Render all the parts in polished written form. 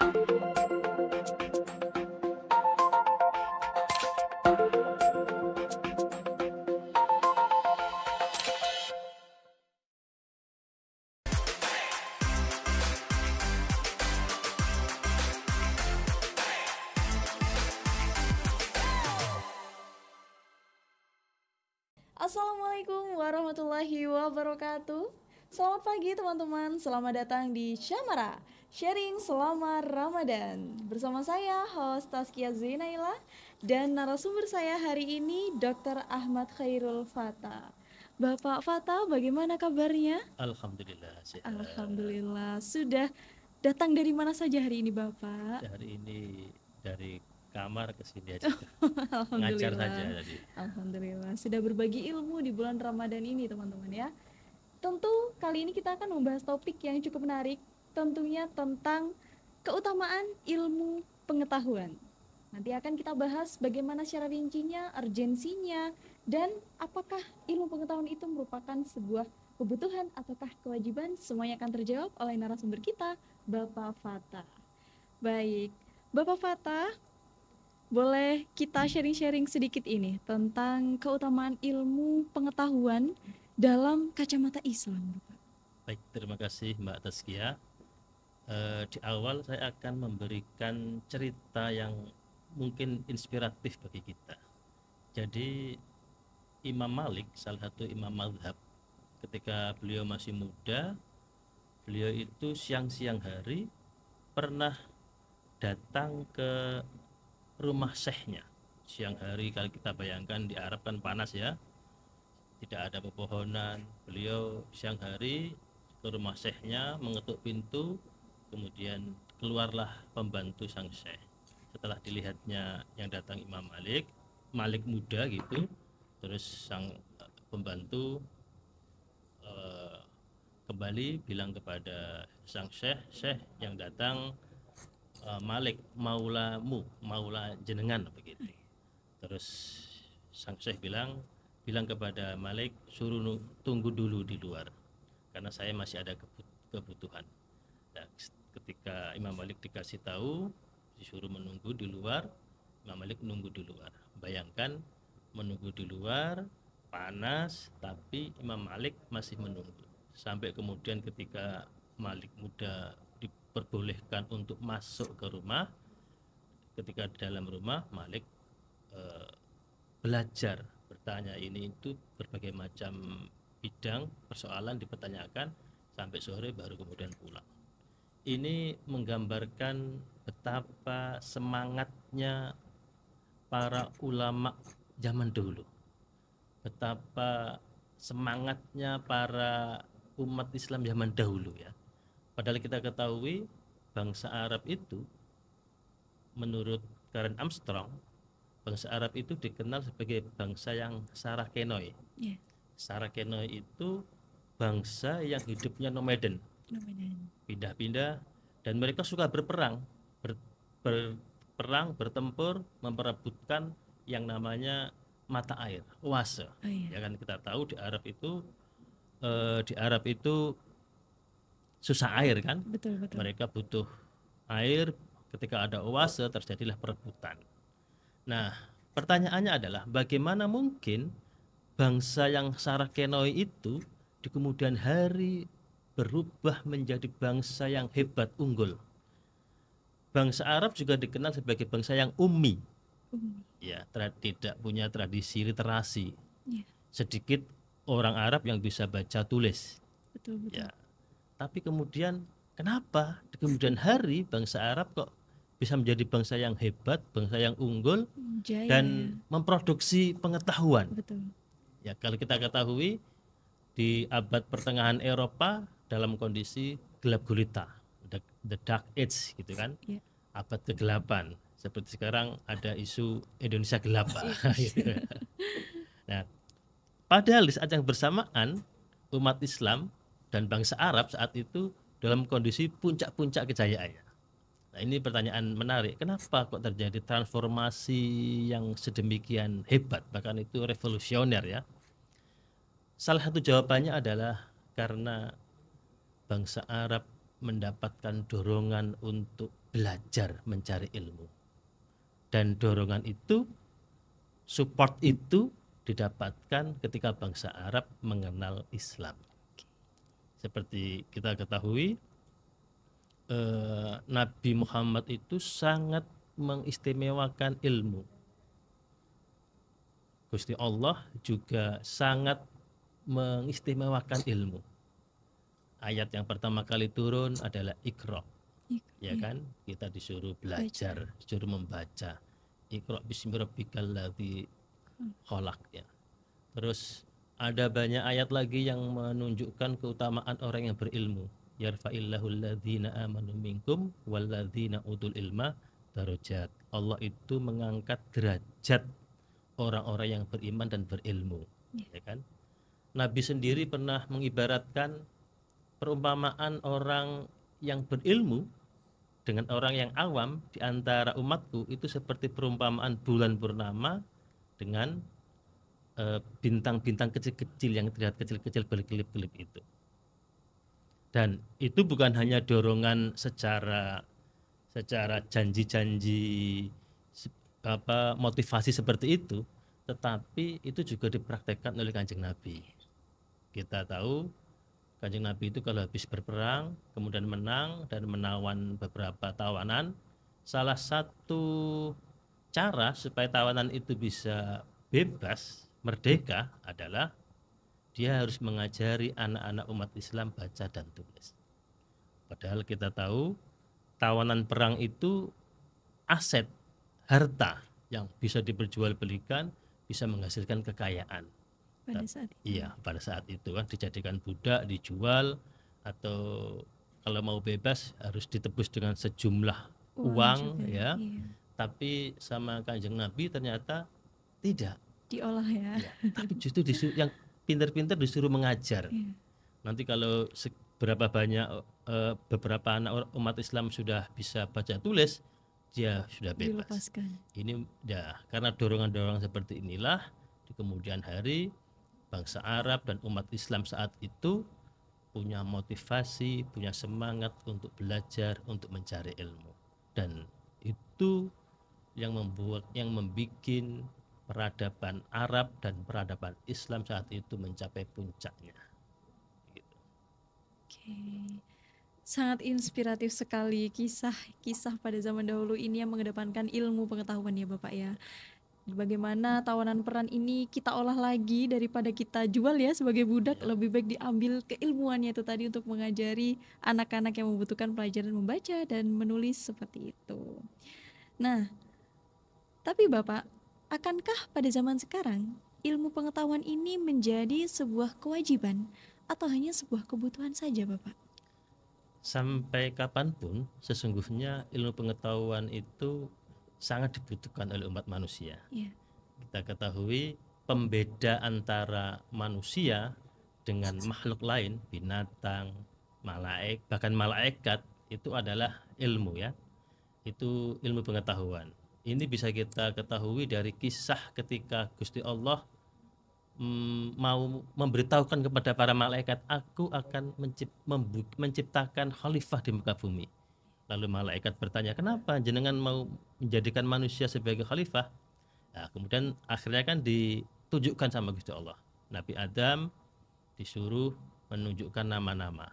Assalamualaikum warahmatullahi wabarakatuh. Selamat pagi teman-teman, selamat datang di Syamara Sharing selama Ramadan. Bersama saya host Taskia Zainaila dan narasumber saya hari ini Dr. Ahmad Khairul Fatah. Bapak Fatah, bagaimana kabarnya? Alhamdulillah sehat. Alhamdulillah. Sudah datang dari mana saja hari ini Bapak? Hari ini dari kamar ke sini aja. Ngajar Alhamdulillah. saja tadi. Alhamdulillah sudah berbagi ilmu di bulan Ramadan ini teman-teman ya. Tentu kali ini kita akan membahas topik yang cukup menarik, tentunya tentang keutamaan ilmu pengetahuan. Nanti akan kita bahas bagaimana secara rincinya, urgensinya, dan apakah ilmu pengetahuan itu merupakan sebuah kebutuhan ataukah kewajiban. Semuanya akan terjawab oleh narasumber kita, Bapak Fatah. Baik, Bapak Fatah, boleh kita sharing-sharing sedikit ini tentang keutamaan ilmu pengetahuan dalam kacamata Islam, Bapak? Baik, terima kasih Mbak Taskia. Di awal saya akan memberikan cerita yang mungkin inspiratif bagi kita. Jadi Imam Malik, salah satu imam mazhab, ketika beliau masih muda, beliau itu siang-siang hari pernah datang ke rumah syekhnya. Siang hari, kalau kita bayangkan di Arab kan panas ya, tidak ada pepohonan. Beliau siang hari ke rumah syekhnya, mengetuk pintu, kemudian keluarlah pembantu sang syekh. Setelah dilihatnya yang datang Imam Malik, Malik muda gitu, terus sang pembantu kembali bilang kepada sang syekh, syekh yang datang Malik maulamu, maula jenengan begitu. Terus sang syekh bilang kepada Malik, suruh tunggu dulu di luar karena saya masih ada kebutuhan. Nah, ketika Imam Malik dikasih tahu disuruh menunggu di luar, Imam Malik menunggu di luar. Bayangkan menunggu di luar panas, tapi Imam Malik masih menunggu. Sampai kemudian ketika Malik muda diperbolehkan untuk masuk ke rumah, ketika di dalam rumah Malik belajar bertanya ini itu berbagai macam bidang persoalan dipertanyakan sampai sore baru kemudian pulang. Ini menggambarkan betapa semangatnya para ulama zaman dulu, betapa semangatnya para umat Islam zaman dahulu ya. Padahal kita ketahui bangsa Arab itu menurut Karen Armstrong, bangsa Arab itu dikenal sebagai bangsa yang Sarakenoi. Yeah. Sarakenoi itu bangsa yang hidupnya nomaden, pindah-pindah, dan mereka suka berperang, berperang, bertempur, memperebutkan yang namanya mata air, oase. Ya kan kita tahu di Arab itu susah air kan, Betul. mereka butuh air. Ketika ada oase terjadilah perebutan. Nah, pertanyaannya adalah bagaimana mungkin bangsa yang Sarakenoi itu di kemudian hari berubah menjadi bangsa yang hebat, unggul. Bangsa Arab juga dikenal sebagai bangsa yang ummi. Ya, tidak punya tradisi literasi. Yeah. Sedikit orang Arab yang bisa baca tulis. Betul. Ya. Tapi kemudian kenapa di kemudian hari bangsa Arab kok bisa menjadi bangsa yang hebat, bangsa yang unggul, Jaya, dan memproduksi pengetahuan. Betul. Ya, kalau kita ketahui di abad pertengahan Eropa dalam kondisi gelap gulita, the dark age gitu kan, Yeah. abad ke-8. Seperti sekarang ada isu Indonesia gelap. Gitu. Nah, padahal di saat yang bersamaan umat Islam dan bangsa Arab saat itu dalam kondisi puncak-puncak kejayaannya. Nah, ini pertanyaan menarik. Kenapa kok terjadi transformasi yang sedemikian hebat, bahkan itu revolusioner ya? Salah satu jawabannya adalah karena bangsa Arab mendapatkan dorongan untuk belajar mencari ilmu. Dan dorongan itu, support itu didapatkan ketika bangsa Arab mengenal Islam. Seperti kita ketahui, Nabi Muhammad itu sangat mengistimewakan ilmu. Gusti Allah juga sangat mengistimewakan ilmu. Ayat yang pertama kali turun adalah Iqra, ya kan? Kita disuruh belajar, disuruh membaca. Iqra bismi rabbikal ladzi khalaq, ya. Terus ada banyak ayat lagi yang menunjukkan keutamaan orang yang berilmu. Yarfa'illahu alladzina amanu minkum walladzina utul ilma darajat. Allah itu mengangkat derajat orang-orang yang beriman dan berilmu, ya kan? Nabi sendiri pernah mengibaratkan perumpamaan orang yang berilmu dengan orang yang awam di antara umatku itu seperti perumpamaan bulan purnama dengan bintang-bintang kecil-kecil yang terlihat kecil-kecil berkelip-kelip itu. Dan itu bukan hanya dorongan secara janji-janji motivasi seperti itu, tetapi itu juga dipraktekkan oleh Kanjeng Nabi. Kita tahu Kanjeng Nabi itu kalau habis berperang kemudian menang dan menawan beberapa tawanan, salah satu cara supaya tawanan itu bisa bebas, merdeka adalah dia harus mengajari anak-anak umat Islam baca dan tulis. Padahal kita tahu tawanan perang itu aset, harta yang bisa diperjualbelikan, bisa menghasilkan kekayaan. Pada saat itu. Iya, pada saat itu kan dijadikan budak, dijual, atau kalau mau bebas harus ditebus dengan sejumlah uang, juga, ya. iya. Tapi sama Kanjeng Nabi ternyata tidak. Diolah ya. Ya, tapi justru yang pintar-pintar disuruh mengajar. Iya. Nanti kalau berapa banyak beberapa anak umat Islam sudah bisa baca tulis, dia sudah bebas. Dilepaskan. Ini ya karena dorongan-dorongan seperti inilah di kemudian hari bangsa Arab dan umat Islam saat itu punya motivasi, punya semangat untuk belajar, untuk mencari ilmu. Dan itu yang membuat peradaban Arab dan peradaban Islam saat itu mencapai puncaknya. Gitu. Oke. Sangat inspiratif sekali kisah-kisah pada zaman dahulu ini yang mengedepankan ilmu pengetahuan ya Bapak ya. Bagaimana tawanan peran ini kita olah lagi daripada kita jual ya sebagai budak, lebih baik diambil keilmuannya itu tadi untuk mengajari anak-anak yang membutuhkan pelajaran membaca dan menulis seperti itu. Nah, tapi Bapak, akankah pada zaman sekarang ilmu pengetahuan ini menjadi sebuah kewajiban atau hanya sebuah kebutuhan saja Bapak? Sampai kapanpun sesungguhnya ilmu pengetahuan itu sangat dibutuhkan oleh umat manusia. Yeah. Kita ketahui pembeda antara manusia dengan makhluk lain, binatang, bahkan malaikat itu adalah ilmu ya. Itu ilmu pengetahuan. Ini bisa kita ketahui dari kisah ketika Gusti Allah mau memberitahukan kepada para malaikat, aku akan menciptakan khalifah di muka bumi. Lalu malaikat bertanya, kenapa jenengan mau menjadikan manusia sebagai khalifah? Nah, kemudian akhirnya kan ditunjukkan sama Gusti Allah. Nabi Adam disuruh menunjukkan nama-nama.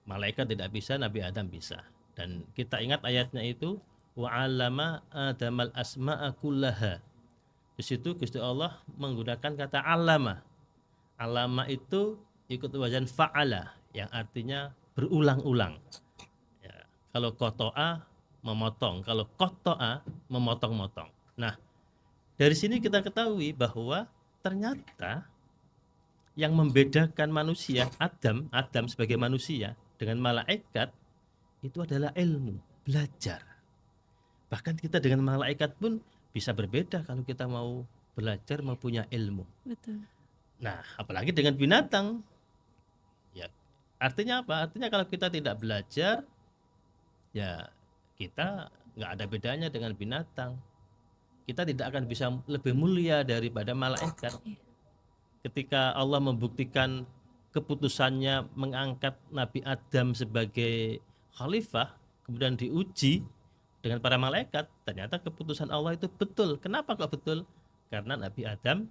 Malaikat tidak bisa, Nabi Adam bisa. Dan kita ingat ayatnya itu, wa'allama adamal asma'a kullaha. Di situ Gusti Allah menggunakan kata alama. Alama itu ikut wazan fa'ala yang artinya berulang-ulang. Ya, kalau koto'a memotong, kalau koto'a memotong-motong. Nah, dari sini kita ketahui bahwa ternyata yang membedakan manusia Adam sebagai manusia dengan malaikat itu adalah ilmu, belajar. Bahkan kita dengan malaikat pun bisa berbeda kalau kita mau belajar, mau punya ilmu. Betul. Nah, apalagi dengan binatang. Ya, artinya apa? Artinya kalau kita tidak belajar, ya kita nggak ada bedanya dengan binatang. Kita tidak akan bisa lebih mulia daripada malaikat. Ketika Allah membuktikan keputusannya mengangkat Nabi Adam sebagai khalifah, kemudian diuji dengan para malaikat, ternyata keputusan Allah itu betul. Kenapa kok betul? Karena Nabi Adam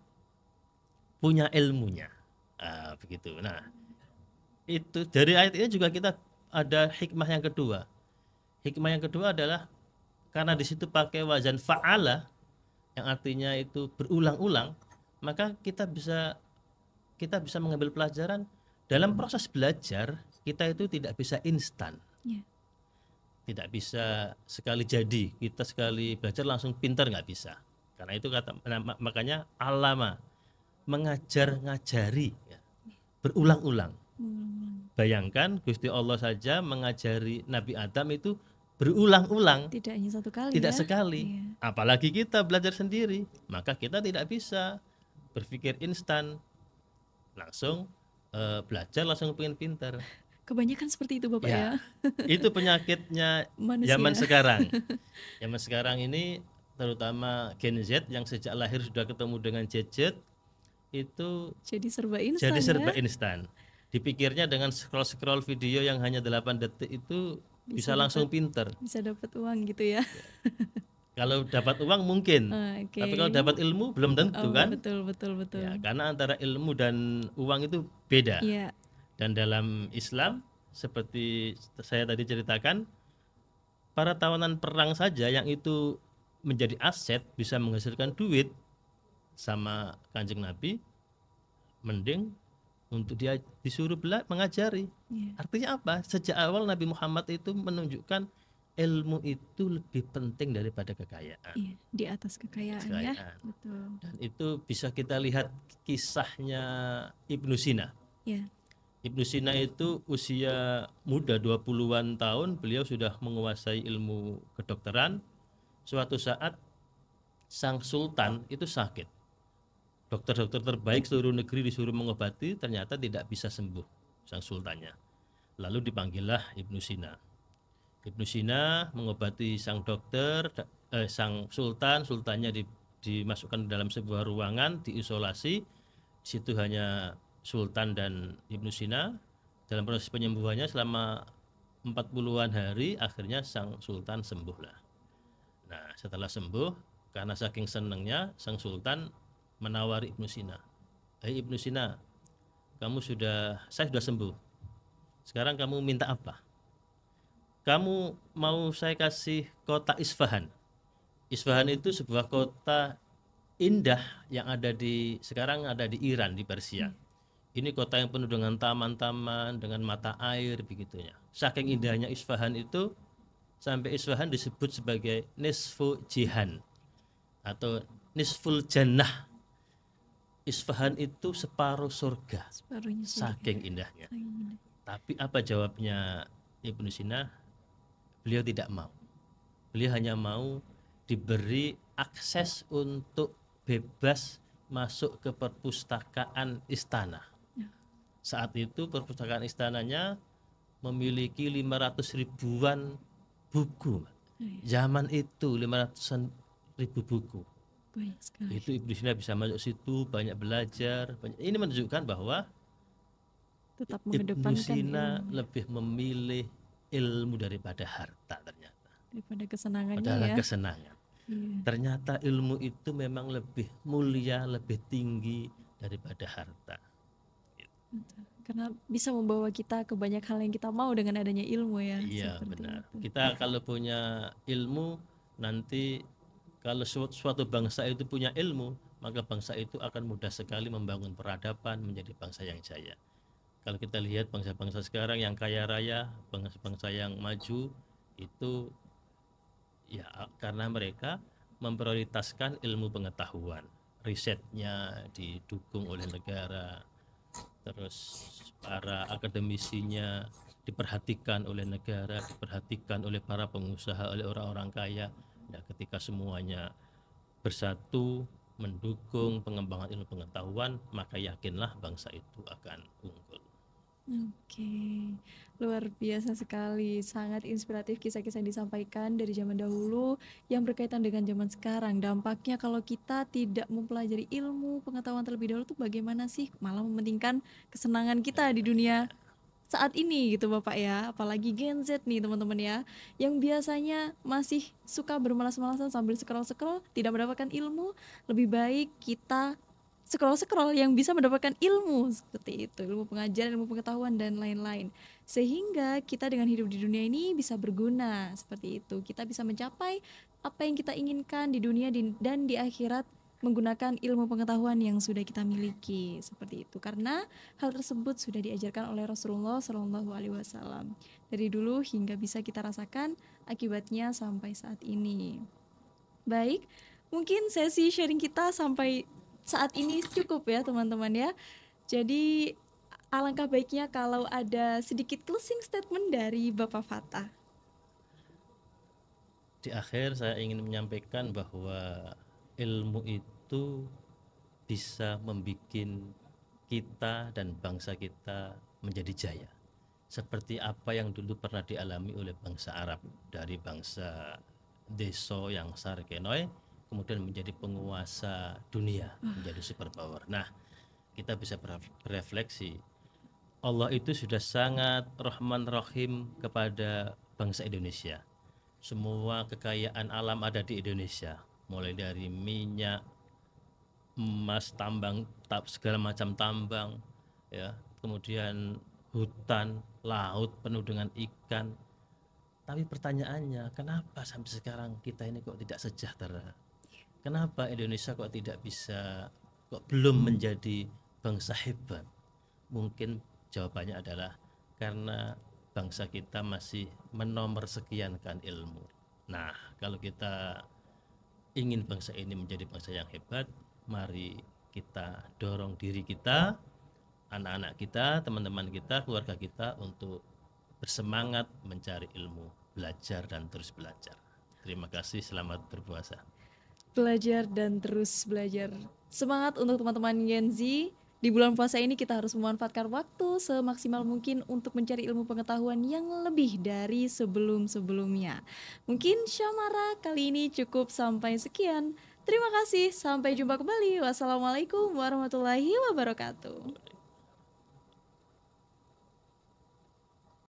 punya ilmunya. Begitu. Nah, itu dari ayat ini juga kita ada hikmah yang kedua. Hikmah yang kedua adalah karena di situ pakai wazan fa'ala yang artinya itu berulang-ulang, maka kita bisa mengambil pelajaran dalam proses belajar. Kita itu tidak bisa instan. Ya. Tidak bisa sekali jadi, kita sekali belajar langsung pintar, nggak bisa. Karena itu makanya alama, mengajar ngajari ya, berulang-ulang. Bayangkan Gusti Allah saja mengajari Nabi Adam itu berulang-ulang, Tidak hanya satu kali tidak ya. sekali. Iya. Apalagi kita belajar sendiri, maka kita tidak bisa berpikir instan, langsung belajar langsung pengen pintar. Kebanyakan seperti itu Bapak ya. Ya, itu penyakitnya Manusia. zaman sekarang. Zaman sekarang ini terutama Gen Z yang sejak lahir sudah ketemu dengan gadget, itu Jadi serba instan jadi serba ya. instan. Dipikirnya dengan scroll video yang hanya 8 detik itu bisa langsung pinter. Bisa dapat uang gitu ya. Kalau dapat uang mungkin, Oke. tapi kalau dapat ilmu belum tentu kan? Betul. Ya, karena antara ilmu dan uang itu beda. Iya. Dan dalam Islam seperti saya tadi ceritakan, para tawanan perang saja yang itu menjadi aset bisa menghasilkan duit sama Kanjeng Nabi, mending untuk dia disuruh mengajari. Iya. Artinya apa? Sejak awal Nabi Muhammad itu menunjukkan ilmu itu lebih penting daripada kekayaan. Iya, di atas kekayaan ya. Betul. Dan itu bisa kita lihat kisahnya Ibnu Sina. Iya. Ibnu Sina itu usia muda 20-an tahun, beliau sudah menguasai ilmu kedokteran. Suatu saat sang sultan itu sakit. Dokter-dokter terbaik seluruh negeri disuruh mengobati, ternyata tidak bisa sembuh sang sultannya. Lalu dipanggillah Ibnu Sina. Ibnu Sina mengobati sang dokter, sang sultannya dimasukkan dalam sebuah ruangan, diisolasi. Di situ hanya Sultan dan Ibnu Sina. Dalam proses penyembuhannya selama 40-an hari, akhirnya sang sultan sembuhlah. Nah, setelah sembuh, karena saking senangnya, sang sultan menawari Ibnu Sina. Hei Ibnu Sina, saya sudah sembuh. Sekarang kamu minta apa? Kamu mau saya kasih kota Isfahan. Isfahan itu sebuah kota indah yang sekarang ada di Iran, di Persia. Ini kota yang penuh dengan taman-taman, dengan mata air begitunya. Saking indahnya Isfahan itu, sampai Isfahan disebut sebagai Nisfu Jihan atau Nisful Jannah. Isfahan itu separuh surga. Separuhnya surga. Saking indahnya. Tapi apa jawabnya Ibnu Sina? Beliau tidak mau. Beliau hanya mau diberi akses untuk bebas masuk ke perpustakaan istana. Saat itu perpustakaan istananya memiliki 500 ribuan buku. Zaman itu 500 ribu buku. Banyak sekali. Itu Ibnu Sina bisa masuk situ, banyak belajar. Ini menunjukkan bahwa tetap Ibnu mengedepankan Sina ilmu. lebih memilih ilmu daripada harta ternyata. Daripada kesenangannya Padahal ya. kesenangan. Iya. Ternyata ilmu itu memang lebih mulia, lebih tinggi daripada harta. Karena bisa membawa kita ke banyak hal yang kita mau dengan adanya ilmu ya. Iya Seperti benar. itu. Kita kalau punya ilmu, nanti kalau suatu bangsa itu punya ilmu, maka bangsa itu akan mudah sekali membangun peradaban menjadi bangsa yang jaya. Kalau kita lihat bangsa-bangsa sekarang yang kaya raya, bangsa-bangsa yang maju, itu ya karena mereka memprioritaskan ilmu pengetahuan. Risetnya didukung oleh negara, terus para akademisinya diperhatikan oleh negara, diperhatikan oleh para pengusaha, oleh orang-orang kaya. Ya, ketika semuanya bersatu mendukung pengembangan ilmu pengetahuan, maka yakinlah bangsa itu akan unggul. Oke, luar biasa sekali, sangat inspiratif kisah-kisah yang disampaikan dari zaman dahulu yang berkaitan dengan zaman sekarang. Dampaknya kalau kita tidak mempelajari ilmu pengetahuan terlebih dahulu itu bagaimana sih? Malah mementingkan kesenangan kita di dunia saat ini gitu Bapak ya, apalagi Gen Z nih teman-teman ya, yang biasanya masih suka bermalas-malasan sambil scroll-scroll tidak mendapatkan ilmu, lebih baik kita scroll-scroll yang bisa mendapatkan ilmu seperti itu, ilmu pengajaran, ilmu pengetahuan dan lain-lain. Sehingga kita dengan hidup di dunia ini bisa berguna seperti itu. Kita bisa mencapai apa yang kita inginkan di dunia dan di akhirat menggunakan ilmu pengetahuan yang sudah kita miliki seperti itu, karena hal tersebut sudah diajarkan oleh Rasulullah Shallallahu Alaihi Wasallam dari dulu hingga bisa kita rasakan akibatnya sampai saat ini. Baik, mungkin sesi sharing kita sampai saat ini cukup ya teman-teman ya. Jadi alangkah baiknya kalau ada sedikit closing statement dari Bapak Fatah. Di akhir saya ingin menyampaikan bahwa ilmu itu bisa membuat kita dan bangsa kita menjadi jaya. Seperti apa yang dulu pernah dialami oleh bangsa Arab, dari bangsa Deso yang Sarkenoi kemudian menjadi penguasa dunia, menjadi superpower. Nah, kita bisa berefleksi, Allah itu sudah sangat Rahman Rahim kepada bangsa Indonesia. Semua kekayaan alam ada di Indonesia, mulai dari minyak, emas, tambang, segala macam tambang, ya, kemudian hutan, laut penuh dengan ikan. Tapi pertanyaannya, kenapa sampai sekarang kita ini kok tidak sejahtera? Kenapa Indonesia kok tidak bisa, kok belum menjadi bangsa hebat? Mungkin jawabannya adalah karena bangsa kita masih menomorsekiankan ilmu. Nah, kalau kita ingin bangsa ini menjadi bangsa yang hebat, mari kita dorong diri kita, anak-anak kita, teman-teman kita, keluarga kita untuk bersemangat mencari ilmu, belajar dan terus belajar. Terima kasih, selamat berpuasa. Belajar dan terus belajar. Semangat untuk teman-teman Gen Z. Di bulan puasa ini kita harus memanfaatkan waktu semaksimal mungkin untuk mencari ilmu pengetahuan yang lebih dari sebelum-sebelumnya. Mungkin Syamara kali ini cukup sampai sekian. Terima kasih, sampai jumpa kembali. Wassalamualaikum warahmatullahi wabarakatuh.